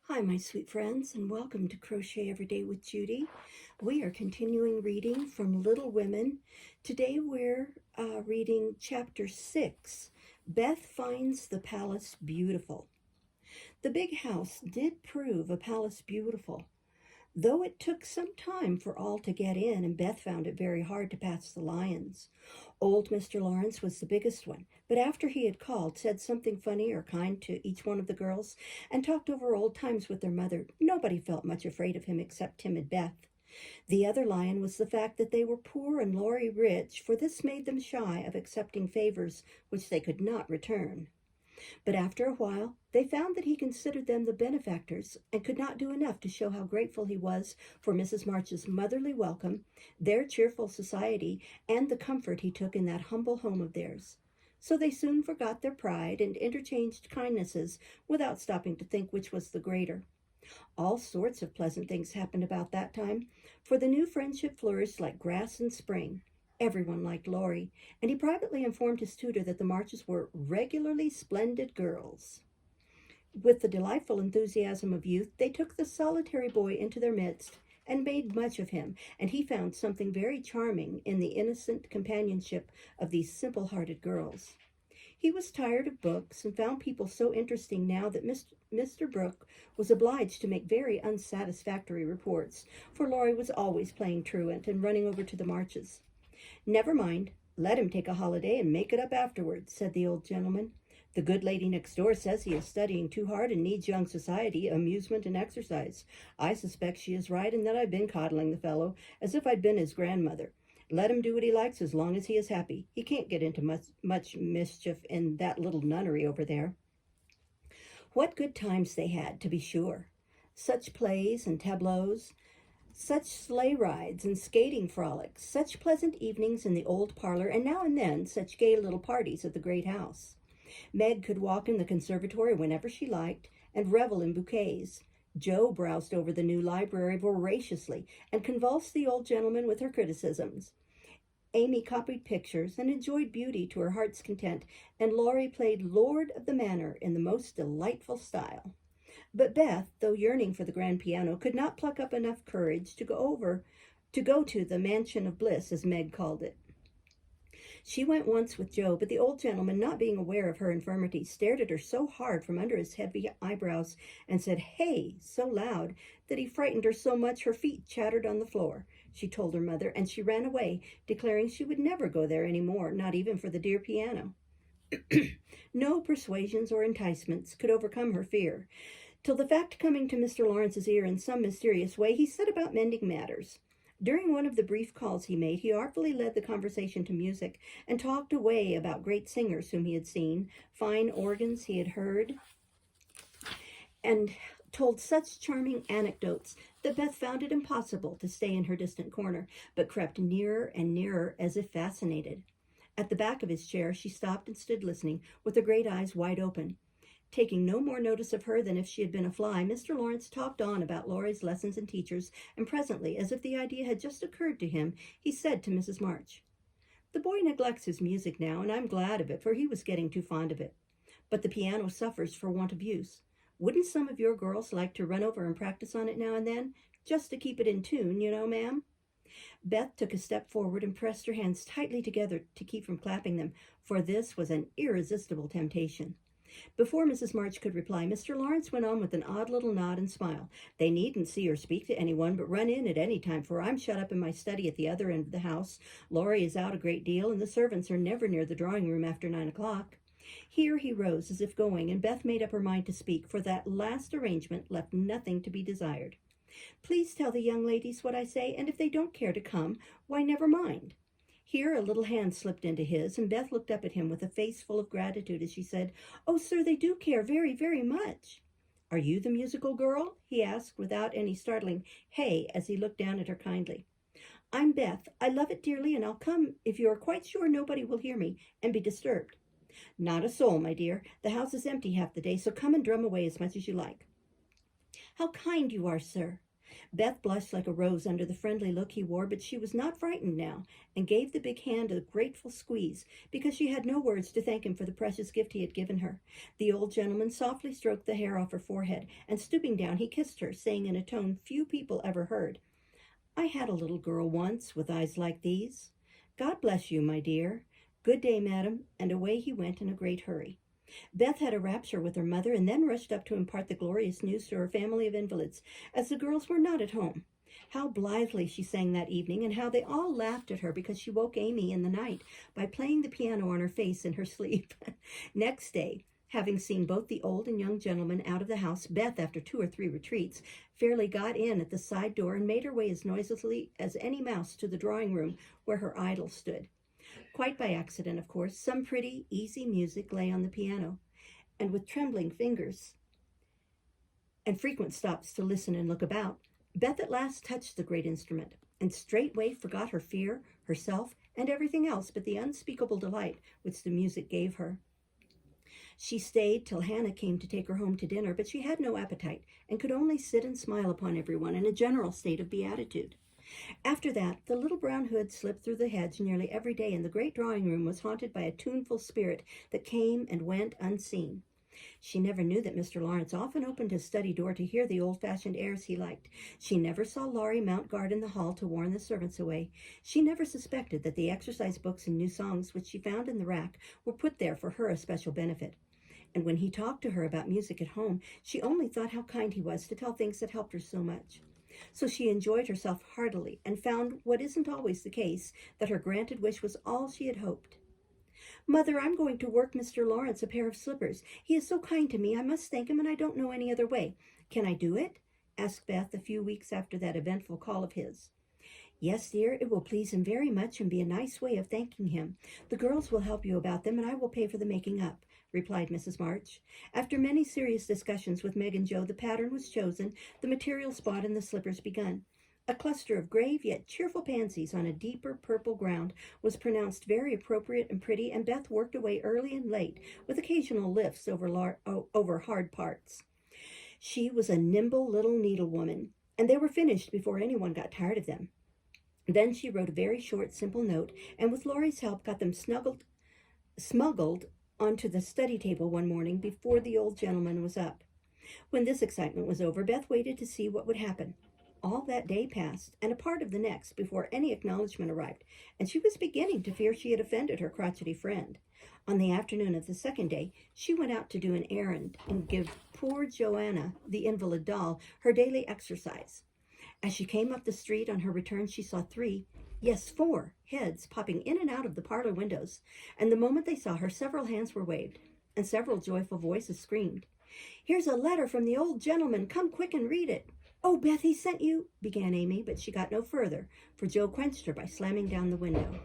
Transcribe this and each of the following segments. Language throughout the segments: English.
Hi, my sweet friends, and welcome to Crochet Every Day with Judy. We are continuing reading from Little Women. Today we're reading chapter 6. Beth finds the palace beautiful. The big house did prove a palace beautiful, though it took some time for all to get in, and Beth found it very hard to pass the lions. Old Mr. Lawrence was the biggest one, but after he had called, said something funny or kind to each one of the girls, and talked over old times with their mother, nobody felt much afraid of him except timid Beth. The other lion was the fact that they were poor and Laurie rich, for this made them shy of accepting favors which they could not return. But after a while, they found that he considered them the benefactors and could not do enough to show how grateful he was for Mrs. March's motherly welcome, their cheerful society, and the comfort he took in that humble home of theirs. So they soon forgot their pride and interchanged kindnesses without stopping to think which was the greater. All sorts of pleasant things happened about that time, for the new friendship flourished like grass in spring. Everyone liked Laurie, and he privately informed his tutor that the Marches were regularly splendid girls. With the delightful enthusiasm of youth, they took the solitary boy into their midst and made much of him, and he found something very charming in the innocent companionship of these simple-hearted girls. He was tired of books and found people so interesting now that Mr. Brooke was obliged to make very unsatisfactory reports, for Laurie was always playing truant and running over to the Marches. "Never mind, let him take a holiday and make it up afterwards," said the old gentleman. "The good lady next door says he is studying too hard and needs young society, amusement, and exercise. I suspect she is right, and that I've been coddling the fellow as if I'd been his grandmother. Let him do what he likes as long as he is happy. He can't get into much mischief in that little nunnery over there." What good times they had, to be sure! Such plays and tableaux, such sleigh rides and skating frolics, such pleasant evenings in the old parlor, and now and then such gay little parties at the great house. Meg could walk in the conservatory whenever she liked and revel in bouquets. Jo browsed over the new library voraciously and convulsed the old gentleman with her criticisms. Amy copied pictures and enjoyed beauty to her heart's content, and Laurie played Lord of the Manor in the most delightful style. But Beth, though yearning for the grand piano, could not pluck up enough courage to go to the mansion of bliss, as Meg called it. She went once with Jo, but the old gentleman, not being aware of her infirmity, stared at her so hard from under his heavy eyebrows and said "Hey" so loud that he frightened her so much her feet chattered on the floor. She told her mother, and she ran away, declaring she would never go there any more, not even for the dear piano. No persuasions or enticements could overcome her fear, till the fact coming to Mr. Lawrence's ear in some mysterious way, he set about mending matters. During one of the brief calls he made, he artfully led the conversation to music and talked away about great singers whom he had seen, fine organs he had heard, and told such charming anecdotes that Beth found it impossible to stay in her distant corner, but crept nearer and nearer as if fascinated. At the back of his chair, she stopped and stood listening, with her great eyes wide open. Taking no more notice of her than if she had been a fly, Mr. Lawrence talked on about Laurie's lessons and teachers, and presently, as if the idea had just occurred to him, he said to Mrs. March, "The boy neglects his music now, and I'm glad of it, for he was getting too fond of it. But the piano suffers for want of use. Wouldn't some of your girls like to run over and practice on it now and then, just to keep it in tune, you know, ma'am?" Beth took a step forward and pressed her hands tightly together to keep from clapping them, for this was an irresistible temptation. Before Mrs. March could reply, Mr. Lawrence went on with an odd little nod and smile. "They needn't see or speak to anyone, but run in at any time, for I'm shut up in my study at the other end of the house. Laurie is out a great deal, and the servants are never near the drawing-room after 9 o'clock. Here he rose as if going, and Beth made up her mind to speak, for that last arrangement left nothing to be desired. "Please tell the young ladies what I say, and if they don't care to come, why, never mind." Here a little hand slipped into his, and Beth looked up at him with a face full of gratitude as she said, "Oh, sir, they do care very, very much." "Are you the musical girl?" he asked without any startling "hey" as he looked down at her kindly. "I'm Beth. I love it dearly, and I'll come if you are quite sure nobody will hear me and be disturbed." "Not a soul, my dear. The house is empty half the day, so come and drum away as much as you like." "How kind you are, sir." Beth blushed like a rose under the friendly look he wore, but she was not frightened now, and gave the big hand a grateful squeeze, because she had no words to thank him for the precious gift he had given her. The old gentleman softly stroked the hair off her forehead, and stooping down, he kissed her, saying in a tone few people ever heard, "I had a little girl once with eyes like these. God bless you, my dear. Good day, madam," and away he went in a great hurry. Beth had a rapture with her mother and then rushed up to impart the glorious news to her family of invalids, as the girls were not at home. How blithely she sang that evening, and how they all laughed at her because she woke Amy in the night by playing the piano on her face in her sleep. Next day, having seen both the old and young gentlemen out of the house, Beth, after 2 or 3 retreats, fairly got in at the side door and made her way as noiselessly as any mouse to the drawing room where her idol stood. Quite by accident, of course, some pretty, easy music lay on the piano, and with trembling fingers and frequent stops to listen and look about, Beth at last touched the great instrument, and straightway forgot her fear, herself, and everything else but the unspeakable delight which the music gave her. She stayed till Hannah came to take her home to dinner, but she had no appetite, and could only sit and smile upon everyone in a general state of beatitude. After that, the little brown hood slipped through the hedge nearly every day, and the great drawing room was haunted by a tuneful spirit that came and went unseen. She never knew that Mr. Lawrence often opened his study door to hear the old-fashioned airs he liked. She never saw Laurie mount guard in the hall to warn the servants away. She never suspected that the exercise books and new songs which she found in the rack were put there for her especial benefit. And when he talked to her about music at home, she only thought how kind he was to tell things that helped her so much. So she enjoyed herself heartily, and found, what isn't always the case, that her granted wish was all she had hoped. "Mother, I'm going to work Mr. Lawrence a pair of slippers. He is so kind to me, I must thank him, and I don't know any other way. Can I do it?" asked Beth a few weeks after that eventful call of his. "Yes, dear, it will please him very much and be a nice way of thanking him. The girls will help you about them, and I will pay for the making up," replied Mrs. March. After many serious discussions with Meg and Joe, the pattern was chosen, the materials bought, and the slippers begun. A cluster of grave yet cheerful pansies on a deeper purple ground was pronounced very appropriate and pretty, and Beth worked away early and late, with occasional lifts over hard parts. She was a nimble little needlewoman, and they were finished before anyone got tired of them. Then she wrote a very short, simple note, and with Laurie's help got them smuggled onto the study table one morning before the old gentleman was up. When this excitement was over, Beth waited to see what would happen. All that day passed, and a part of the next, before any acknowledgment arrived, and she was beginning to fear she had offended her crotchety friend. On the afternoon of the second day, she went out to do an errand and give poor Joanna, the invalid doll, her daily exercise. As she came up the street on her return, she saw 4 heads popping in and out of the parlor windows, and the moment they saw her, several hands were waved, and several joyful voices screamed, "Here's a letter from the old gentleman. Come quick and read it." "Oh, Beth, he sent you," began Amy, but she got no further, for Joe quenched her by slamming down the window.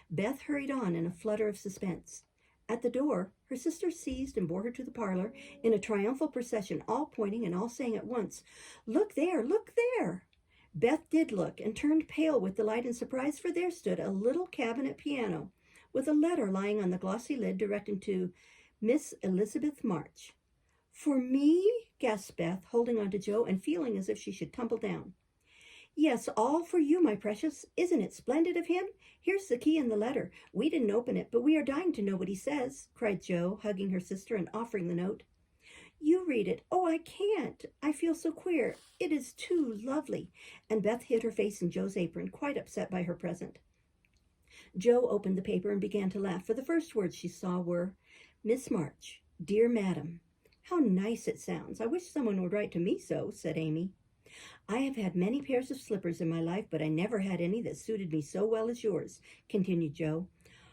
Beth hurried on in a flutter of suspense. At the door, her sister seized and bore her to the parlor in a triumphal procession, all pointing and all saying at once, "Look there, look there." Beth did look, and turned pale with delight and surprise, for there stood a little cabinet piano, with a letter lying on the glossy lid directed to Miss Elizabeth March. "For me?" gasped Beth, holding on to Joe and feeling as if she should tumble down. "Yes, all for you, my precious. Isn't it splendid of him? Here's the key and the letter. We didn't open it, but we are dying to know what he says," cried Joe, hugging her sister and offering the note. "You read it." "Oh, I can't. I feel so queer. It is too lovely." And Beth hid her face in Joe's apron, quite upset by her present. Joe opened the paper and began to laugh, for the first words she saw were, "Miss March, dear Madam." "How nice it sounds. I wish someone would write to me so," said Amy. "I have had many pairs of slippers in my life, but I never had any that suited me so well as yours," continued Joe.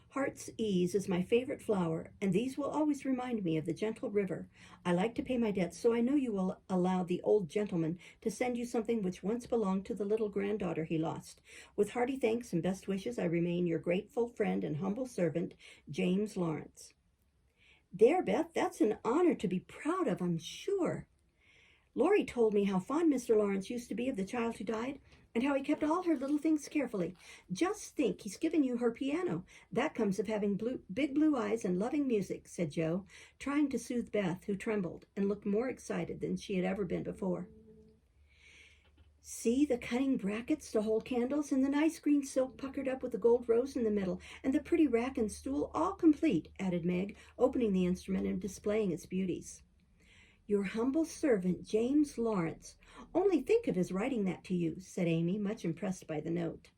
"Heart's ease is my favorite flower, and these will always remind me of the gentle river. I like to pay my debts, so I know you will allow the old gentleman to send you something which once belonged to the little granddaughter he lost. With hearty thanks and best wishes, I remain your grateful friend and humble servant, James Lawrence." "There, Beth, that's an honor to be proud of, I'm sure. Laurie told me how fond Mr. Lawrence used to be of the child who died, and how he kept all her little things carefully. Just think, he's given you her piano. That comes of having big blue eyes and loving music," said Joe, trying to soothe Beth, who trembled and looked more excited than she had ever been before. See the cunning brackets to hold candles, and the nice green silk puckered up with the gold rose in the middle, and the pretty rack and stool all complete, added Meg, opening the instrument and displaying its beauties. Your humble servant, James Lawrence. Only think of his writing that to you, said Amy, much impressed by the note.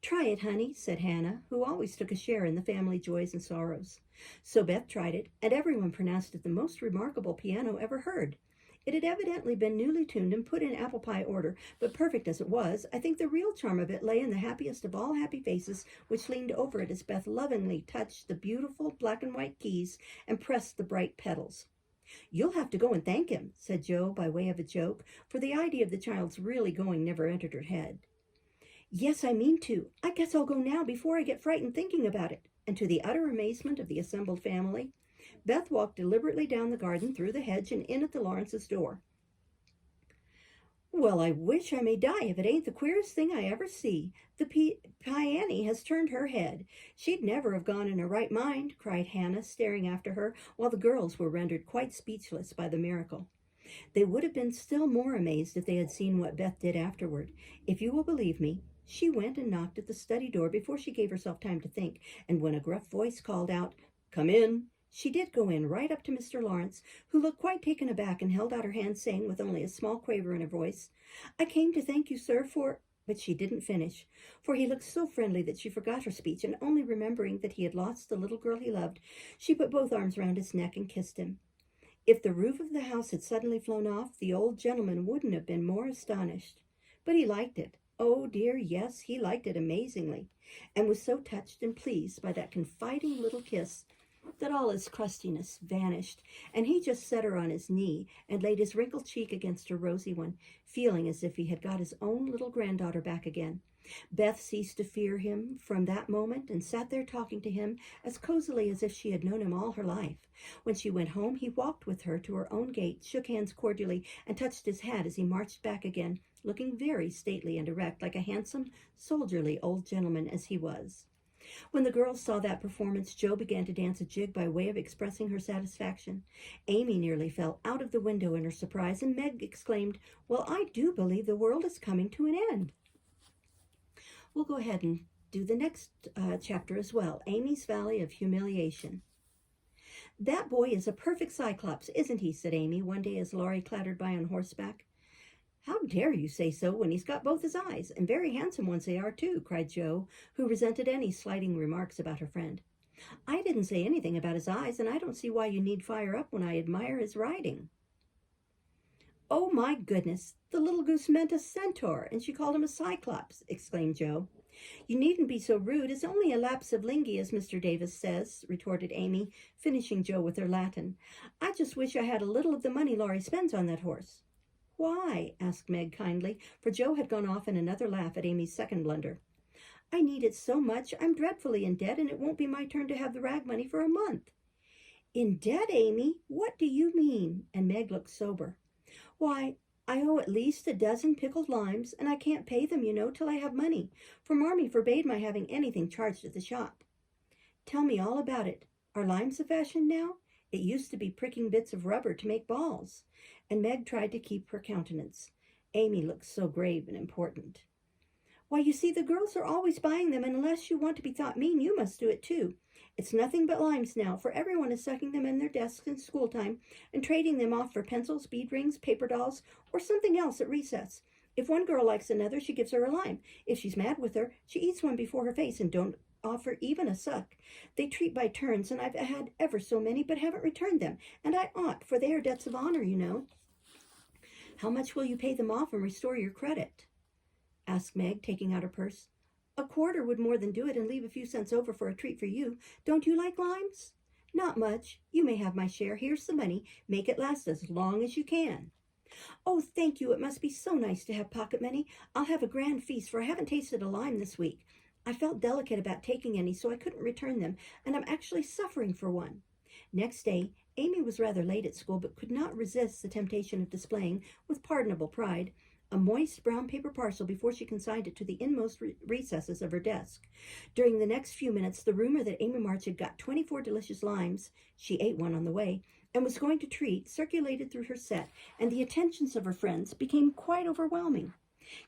Try it, honey, said Hannah, who always took a share in the family joys and sorrows. So Beth tried it, and everyone pronounced it the most remarkable piano ever heard. It had evidently been newly tuned and put in apple pie order, but perfect as it was, I think the real charm of it lay in the happiest of all happy faces which leaned over it as Beth lovingly touched the beautiful black and white keys and pressed the bright pedals. You'll have to go and thank him, said Jo by way of a joke, for the idea of the child's really going never entered her head. Yes, I mean to. I guess I'll go now before I get frightened thinking about it. And to the utter amazement of the assembled family, Beth walked deliberately down the garden, through the hedge, and in at the Lawrences' door. Well, I wish I may die if it ain't the queerest thing I ever see. The Piany has turned her head. She'd never have gone in her right mind, cried Hannah, staring after her, while the girls were rendered quite speechless by the miracle. They would have been still more amazed if they had seen what Beth did afterward. If you will believe me, she went and knocked at the study door before she gave herself time to think, and when a gruff voice called out, "Come in," she did go in, right up to Mr. Lawrence, who looked quite taken aback and held out her hand, saying with only a small quaver in her voice, "I came to thank you, sir, for—" But she didn't finish, for he looked so friendly that she forgot her speech, and only remembering that he had lost the little girl he loved, she put both arms round his neck and kissed him. If the roof of the house had suddenly flown off, the old gentleman wouldn't have been more astonished. But he liked it. Oh, dear, yes, he liked it amazingly, and was so touched and pleased by that confiding little kiss that all his crustiness vanished, and he just set her on his knee and laid his wrinkled cheek against her rosy one, feeling as if he had got his own little granddaughter back again. Beth ceased to fear him from that moment and sat there talking to him as cozily as if she had known him all her life. When she went home, he walked with her to her own gate, shook hands cordially, and touched his hat as he marched back again, looking very stately and erect, like a handsome, soldierly old gentleman as he was. When the girls saw that performance, Jo began to dance a jig by way of expressing her satisfaction. Amy nearly fell out of the window in her surprise, and Meg exclaimed, "Well, I do believe the world is coming to an end." We'll go ahead and do the next chapter as well, Amy's Valley of Humiliation. "That boy is a perfect cyclops, isn't he?" said Amy one day as Laurie clattered by on horseback. "How dare you say so when he's got both his eyes, and very handsome ones they are too," cried Jo, who resented any slighting remarks about her friend. "I didn't say anything about his eyes, and I don't see why you need fire up when I admire his riding." "Oh, my goodness, the little goose meant a centaur, and she called him a cyclops," exclaimed Jo. "You needn't be so rude. It's only a lapse of linguae, as Mr. Davis says," retorted Amy, finishing Jo with her Latin. "I just wish I had a little of the money Laurie spends on that horse." "Why?" asked Meg kindly, for Jo had gone off in another laugh at Amy's second blunder. "I need it so much. I'm dreadfully in debt, and it won't be my turn to have the rag money for a month." "In debt, Amy? What do you mean?" And Meg looked sober. "Why, I owe at least a dozen pickled limes, and I can't pay them, you know, till I have money, for Marmee forbade my having anything charged at the shop." "Tell me all about it. Are limes the fashion now? It used to be pricking bits of rubber to make balls." And Meg tried to keep her countenance. Amy looked so grave and important. "Why, you see, the girls are always buying them, and unless you want to be thought mean, you must do it too. It's nothing but limes now, for everyone is sucking them in their desks in school time and trading them off for pencils, bead rings, paper dolls, or something else at recess. If one girl likes another, she gives her a lime. If she's mad with her, she eats one before her face and don't offer even a suck. They treat by turns, and I've had ever so many, but haven't returned them, and I ought, for they are debts of honor, you know." "How much will you pay them off and restore your credit?" asked Meg, taking out her purse. "A quarter would more than do it, and leave a few cents over for a treat for you. Don't you like limes?" "Not much. You may have my share. Here's the money. Make it last as long as you can." "Oh, thank you. It must be so nice to have pocket money. I'll have a grand feast, for I haven't tasted a lime this week. I felt delicate about taking any, so I couldn't return them, and I'm actually suffering for one." Next day, Amy was rather late at school, but could not resist the temptation of displaying, with pardonable pride, a moist brown paper parcel before she consigned it to the inmost recesses of her desk. During the next few minutes, the rumor that Amy March had got 24 delicious limes — she ate one on the way — and was going to treat circulated through her set, and the attentions of her friends became quite overwhelming.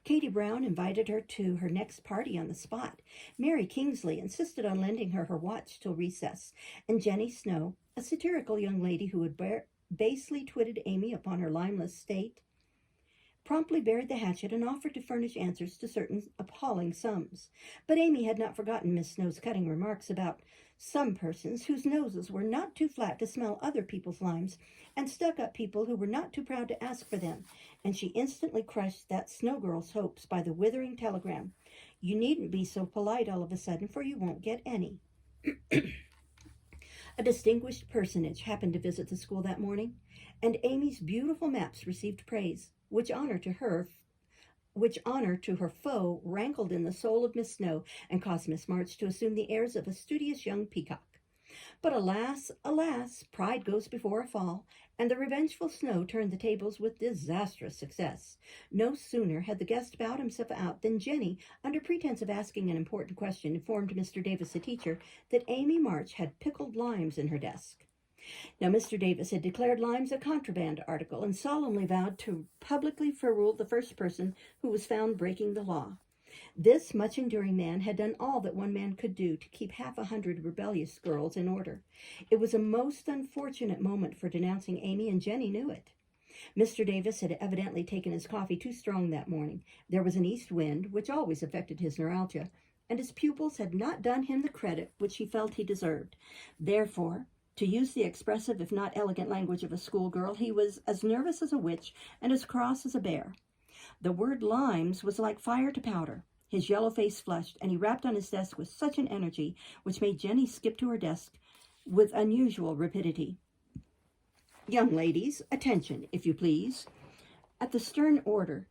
Katie Brown invited her to her next party on the spot. Mary Kingsley insisted on lending her watch till recess, and Jenny Snow, a satirical young lady who had basely twitted Amy upon her limeless state, promptly buried the hatchet and offered to furnish answers to certain appalling sums. But Amy had not forgotten Miss Snow's cutting remarks about some persons whose noses were not too flat to smell other people's limes, and stuck-up people who were not too proud to ask for them, and she instantly crushed that Snow girl's hopes by the withering telegram, "You needn't be so polite all of a sudden, for you won't get any." A distinguished personage happened to visit the school that morning, and Amy's beautiful maps received praise, which honor to her foe rankled in the soul of Miss Snow and caused Miss March to assume the airs of a studious young peacock. But alas, alas, pride goes before a fall, and the revengeful Snow turned the tables with disastrous success. No sooner had the guest bowed himself out than Jenny, under pretense of asking an important question, informed Mr. Davis, the teacher, that Amy March had pickled limes in her desk. Now, Mr. Davis had declared limes a contraband article and solemnly vowed to publicly ferule the first person who was found breaking the law. This much-enduring man had done all that one man could do to keep 100 rebellious girls in order. It was a most unfortunate moment for denouncing Amy, and Jenny knew it. Mr. Davis had evidently taken his coffee too strong that morning. There was an east wind, which always affected his neuralgia, and his pupils had not done him the credit which he felt he deserved. Therefore, to use the expressive if not elegant language of a schoolgirl, he was as nervous as a witch and as cross as a bear. The word limes was like fire to powder. His yellow face flushed, and he rapped on his desk with such an energy which made Jenny skip to her desk with unusual rapidity. "Young ladies, attention, if you please." At the stern order,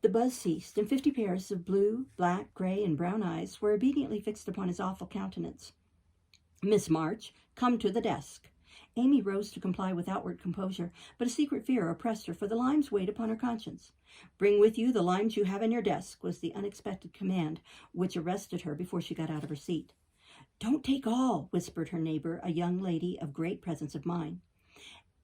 the buzz ceased, and 50 pairs of blue, black, gray, and brown eyes were obediently fixed upon his awful countenance. "Miss March, come to the desk." Amy rose to comply with outward composure, but a secret fear oppressed her, for the limes weighed upon her conscience. "Bring with you the limes you have in your desk," was the unexpected command which arrested her before she got out of her seat. "Don't take all," whispered her neighbor, a young lady of great presence of mind.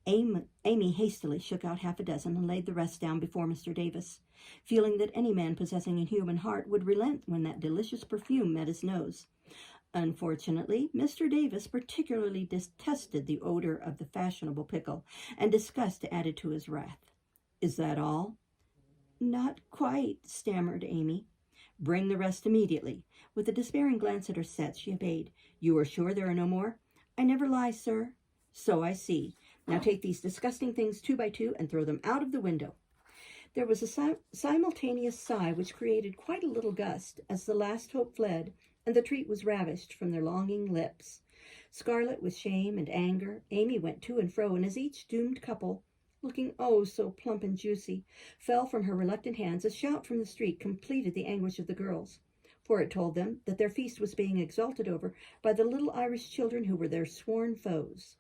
Amy hastily shook out 6 and laid the rest down before Mr. Davis, feeling that any man possessing a human heart would relent when that delicious perfume met his nose. Unfortunately, Mr. Davis particularly detested the odor of the fashionable pickle, and disgust added to his wrath. "Is that all?" "Not quite," stammered Amy. "Bring the rest immediately." With a despairing glance at her set, she obeyed. "You are sure there are no more?" "I never lie, sir." "So I see. Now take these disgusting things 2 by 2 and throw them out of the window." There was a simultaneous sigh which created quite a little gust as the last hope fled, and the treat was ravished from their longing lips. Scarlet with shame and anger, Amy went to and fro, and as each doomed couple, looking oh so plump and juicy, fell from her reluctant hands, a shout from the street completed the anguish of the girls, for it told them that their feast was being exulted over by the little Irish children who were their sworn foes.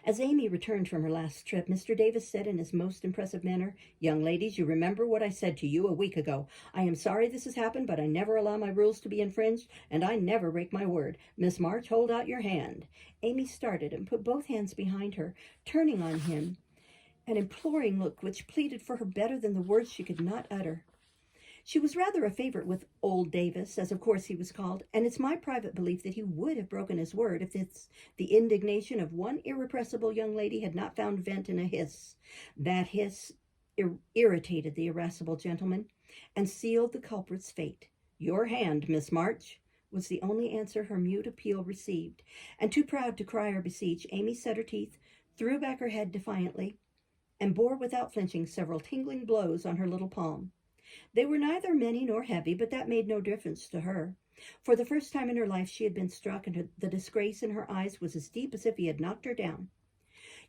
As Amy returned from her last trip, Mr. Davis said in his most impressive manner, "Young ladies, you remember what I said to you a week ago. I am sorry this has happened, but I never allow my rules to be infringed, and I never break my word. Miss March, hold out your hand." Amy started and put both hands behind her, turning on him an imploring look which pleaded for her better than the words she could not utter. She was rather a favorite with old Davis, as of course he was called, and it's my private belief that he would have broken his word if the indignation of one irrepressible young lady had not found vent in a hiss. That hiss irritated the irascible gentleman and sealed the culprit's fate. "Your hand, Miss March," was the only answer her mute appeal received, and too proud to cry or beseech, Amy set her teeth, threw back her head defiantly, and bore without flinching several tingling blows on her little palm. They were neither many nor heavy, but that made no difference to her. For the first time in her life she had been struck, and the disgrace in her eyes was as deep as if he had knocked her down.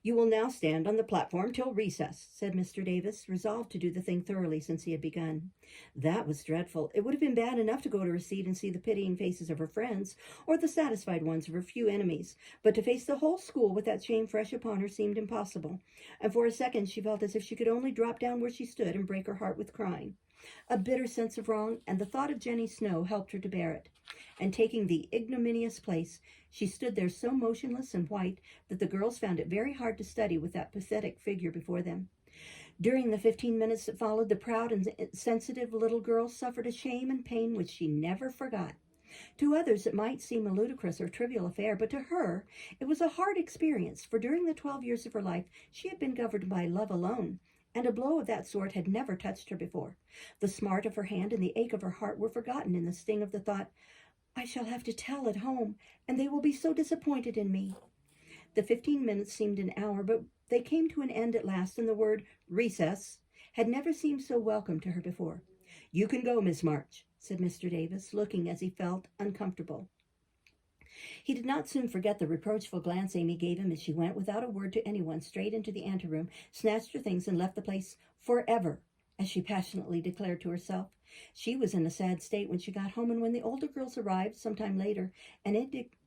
"You will now stand on the platform till recess," said Mr. Davis, resolved to do the thing thoroughly since he had begun. That was dreadful. It would have been bad enough to go to her seat and see the pitying faces of her friends, or the satisfied ones of her few enemies, but to face the whole school with that shame fresh upon her seemed impossible, and for a second she felt as if she could only drop down where she stood and break her heart with crying. A bitter sense of wrong and the thought of Jenny Snow helped her to bear it, and taking the ignominious place, She stood there so motionless and white that the girls found it very hard to study with that pathetic figure before them. During the 15 minutes that followed, the proud and sensitive little girl suffered a shame and pain which she never forgot. To others it might seem a ludicrous or trivial affair, but to her it was a hard experience, for during the 12 years of her life she had been governed by love alone, and a blow of that sort had never touched her before. The smart of her hand and the ache of her heart were forgotten in the sting of the thought, I shall have to tell at home, and they will be so disappointed in me. The 15 minutes seemed an hour, but they came to an end at last, and the word recess had never seemed so welcome to her before. You can go, Miss March, said Mr. Davis, looking as he felt uncomfortable. He did not soon forget the reproachful glance Amy gave him as she went without a word to anyone straight into the anteroom, snatched her things, and left the place forever, as she passionately declared to herself. She was in a sad state when she got home, and when the older girls arrived some time later, an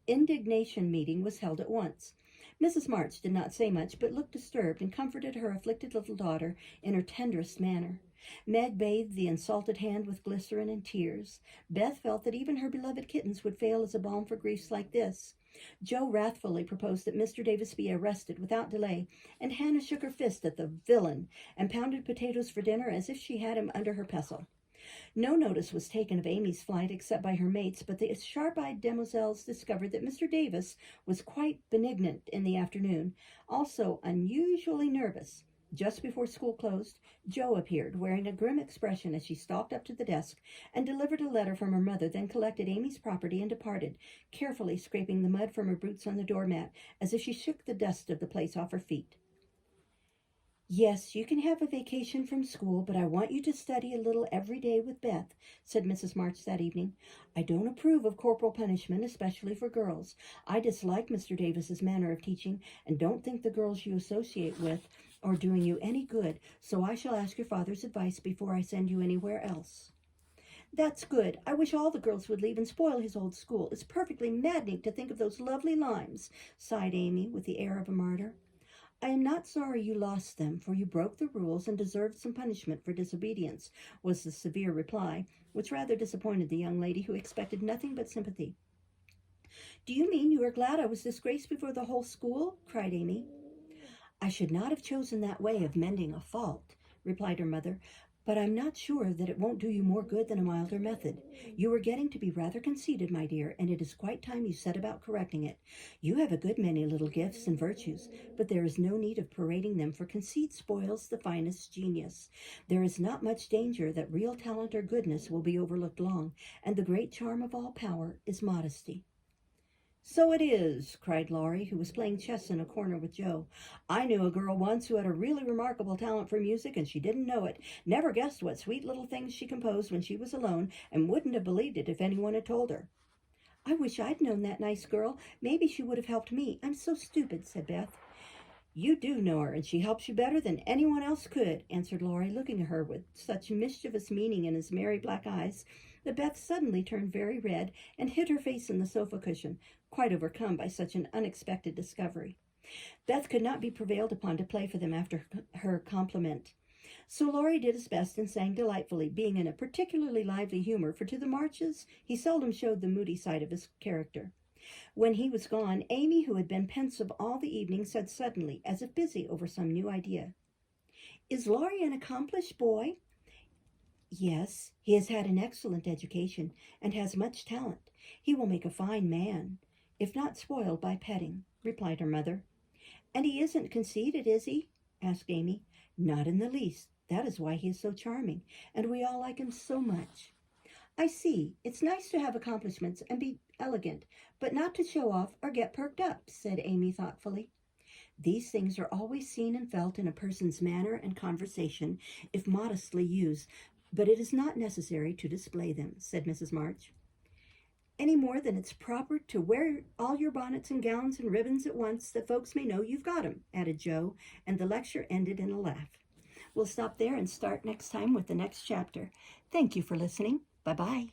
indignation meeting was held at once. Mrs. March did not say much, but looked disturbed and comforted her afflicted little daughter in her tenderest manner. Meg bathed the insulted hand with glycerin and tears. Beth felt that even her beloved kittens would fail as a balm for griefs like this. Joe wrathfully proposed that Mr. Davis be arrested without delay, and Hannah shook her fist at the villain and pounded potatoes for dinner as if she had him under her pestle. No notice was taken of Amy's flight except by her mates, but the sharp-eyed demoiselles discovered that Mr. Davis was quite benignant in the afternoon, also unusually nervous. Just before school closed, Jo appeared, wearing a grim expression as she stalked up to the desk and delivered a letter from her mother, then collected Amy's property and departed, carefully scraping the mud from her boots on the doormat as if she shook the dust of the place off her feet. Yes, you can have a vacation from school, but I want you to study a little every day with Beth, said Mrs. March that evening. I don't approve of corporal punishment, especially for girls. I dislike Mr. Davis's manner of teaching and don't think the girls you associate with are doing you any good, so I shall ask your father's advice before I send you anywhere else. That's good. I wish all the girls would leave and spoil his old school. It's perfectly maddening to think of those lovely limes, sighed Amy with the air of a martyr. I am not sorry you lost them, for you broke the rules and deserved some punishment for disobedience, was the severe reply, which rather disappointed the young lady, who expected nothing but sympathy. Do you mean you are glad I was disgraced before the whole school? Cried Amy. I should not have chosen that way of mending a fault, replied her mother, but I'm not sure that it won't do you more good than a milder method. You are getting to be rather conceited, my dear, and it is quite time you set about correcting it. You have a good many little gifts and virtues, but there is no need of parading them, for conceit spoils the finest genius. There is not much danger that real talent or goodness will be overlooked long, and the great charm of all power is modesty. So it is, cried Laurie, who was playing chess in a corner with Jo. I knew a girl once who had a really remarkable talent for music, and she didn't know it. Never guessed what sweet little things she composed when she was alone, and wouldn't have believed it if anyone had told her. I wish I'd known that nice girl. Maybe she would have helped me. I'm so stupid, said Beth. You do know her, and she helps you better than anyone else could, answered Laurie, looking at her with such mischievous meaning in his merry black eyes that Beth suddenly turned very red and hid her face in the sofa cushion, quite overcome by such an unexpected discovery. Beth could not be prevailed upon to play for them after her compliment. So Laurie did his best and sang delightfully, being in a particularly lively humor, for to the Marches he seldom showed the moody side of his character. When he was gone, Amy, who had been pensive all the evening, said suddenly, as if busy over some new idea, Is Laurie an accomplished boy? Yes, he has had an excellent education and has much talent. He will make a fine man, if not spoiled by petting, replied her mother. And he isn't conceited, is he? Asked Amy. Not in the least. That is why he is so charming, and we all like him so much. I see. It's nice to have accomplishments and be elegant, but not to show off or get perked up, said Amy thoughtfully. These things are always seen and felt in a person's manner and conversation, if modestly used, but it is not necessary to display them, said Mrs. March. Any more than it's proper to wear all your bonnets and gowns and ribbons at once, that folks may know you've got 'em, added Jo, and the lecture ended in a laugh. We'll stop there and start next time with the next chapter. Thank you for listening. Bye-bye.